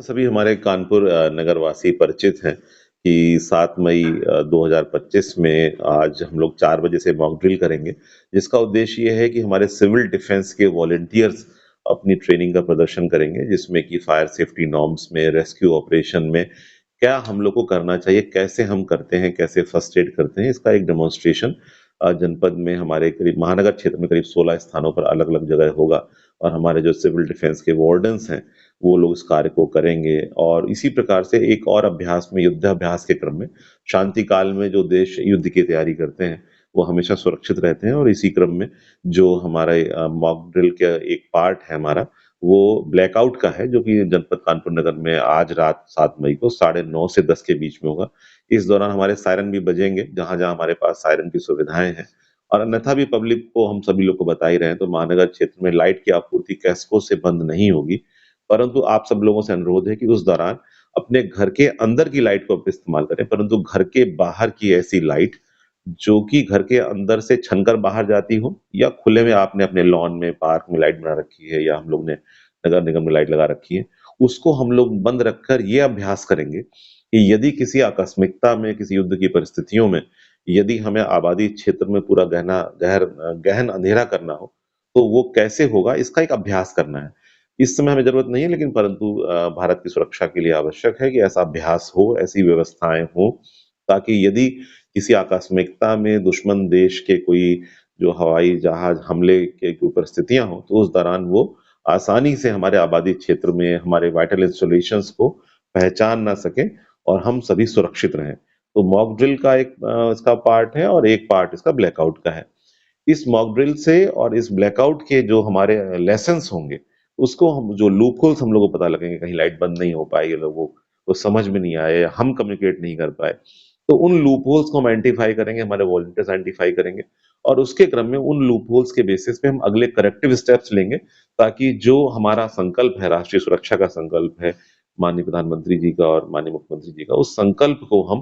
सभी हमारे कानपुर नगरवासी परिचित हैं कि 7 मई 2025 में आज हम लोग 4 बजे से मॉक ड्रिल करेंगे, जिसका उद्देश्य ये है कि हमारे सिविल डिफेंस के वॉलंटियर्स अपनी ट्रेनिंग का प्रदर्शन करेंगे, जिसमें कि फायर सेफ्टी नॉर्म्स में, रेस्क्यू ऑपरेशन में क्या हम लोग को करना चाहिए, कैसे हम करते हैं, कैसे फर्स्ट एड करते हैं, इसका एक डेमोंस्ट्रेशन जनपद में हमारे करीब महानगर क्षेत्र में करीब 16 स्थानों पर अलग-अलग जगह होगा और हमारे जो सिविल डिफेंस के वार्डन्स हैं, वो लोग इस कार्य को करेंगे और इसी प्रकार से एक और अभ्यास में युद्धाभ्यास के क्रम में शांति काल में जो देश युद्ध की तैयारी करते हैं, वो हमेशा सुरक्षित रहते हैं और इसी क्रम में जो हमारे मॉक ड्रिल का एक पार्ट है हमारा, वो ब्लैकआउट का है, जो कि जनपद कानपुर नगर में आज रात 7 मई को साढ़े 9 से 10 के बीच में होगा। इस दौरान हमारे सायरन भी बजेंगे, जहाँ-जहाँ हमारे पास सायरन की सुविधाएँ हैं और अन्यथा भी पब्लिक को हम सभी लोग को बता ही रहे हैं, तो महानगर क्षेत्र में लाइट की आपूर्ति कैस्को से बंद नहीं होगी। परंतु आप सब लोगों से अनुरोध है कि उस दौरान अपने घर के अंदर की लाइट को आप इस्तेमाल करें, परंतु घर के बाहर की ऐसी लाइट जो कि घर के अंदर से छनकर बाहर जाती हो या खुले में आपने अपने लॉन में, पार्क में लाइट बना रखी है या हम लोग ने नगर निगम में लाइट लगा रखी है, उसको हम लोग बंद रखकर ये अभ्यास करेंगे कि यदि किसी आकस्मिकता में, किसी युद्ध की परिस्थितियों में, यदि हमें आबादी क्षेत्र में पूरा गहन अंधेरा करना हो, तो वो कैसे होगा, इसका एक अभ्यास करना है। इस समय हमें ज़रूरत नहीं है लेकिन परंतु भारत की सुरक्षा के लिए आवश्यक है कि ऐसा अभ्यास हो, ऐसी व्यवस्थाएँ हों, ताकि यदि किसी आकस्मिकता में दुश्मन देश के कोई जो हवाई जहाज़ हमले के कोई परिस्थितियाँ हों, तो उस दौरान वो आसानी से हमारे आबादी क्षेत्र में, हमारे वाइटल इंस्टॉलेशंस को पहचान ना सकें और हम सभी सुरक्षित रहें। तो मॉक ड्रिल का एक इसका पार्ट है और एक पार्ट इसका ब्लैकआउट का है। इस मॉक ड्रिल से और इस ब्लैकआउट के जो हमारे लेसन्स होंगे, उसको हम जो लूपहोल्स हम लोगों को पता लगेंगे, कहीं लाइट बंद नहीं हो पाई लोगों को समझ में नहीं आया या हम कम्युनिकेट नहीं कर पाए। तो उन लूपहोल्स को हम आइडेंटिफ़ाई करेंगे, हमारे वॉलंटियर्स आइडेंटिफ़ाई करेंगे और उसके क्रम में उन लूपहोल्स के बेसिस पे हम अगले करेक्टिव स्टेप्स लेंगे, ताकि जो हमारा संकल्प है, राष्ट्रीय सुरक्षा का संकल्प है, माननीय प्रधानमंत्री जी का और माननीय मुख्यमंत्री जी का, उस संकल्प को हम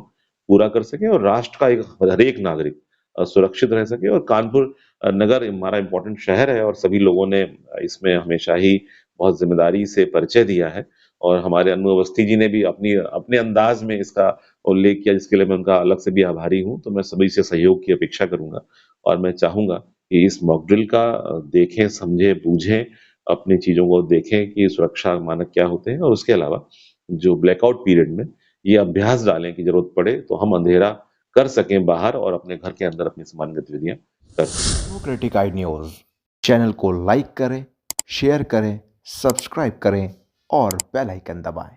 पूरा कर सकें और राष्ट्र का एक हर एक नागरिक सुरक्षित रह सके और कानपुर नगर हमारा इम्पोर्टेंट शहर है और सभी लोगों ने इसमें हमेशा ही बहुत ज़िम्मेदारी से परिचय दिया है और हमारे अनु अवस्थी जी ने भी अपने अंदाज़ में इसका उल्लेख किया, जिसके लिए मैं उनका अलग से भी आभारी हूँ। तो मैं सभी से सहयोग की अपेक्षा करूँगा और मैं चाहूँगा कि इस मॉक ड्रिल का देखें, समझें, बूझें, अपनी चीज़ों को देखें कि सुरक्षा मानक क्या होते हैं और उसके अलावा जो ब्लैकआउट पीरियड में ये अभ्यास डालें कि ज़रूरत पड़े तो हम अंधेरा कर सकें बाहर और अपने घर के अंदर अपनी सामान्य गतिविधियाँ कर सकें। डेमोक्रेटिक आई न्यूज़ चैनल को लाइक करें, शेयर करें, सब्सक्राइब करें और बेल आइकन दबाएं।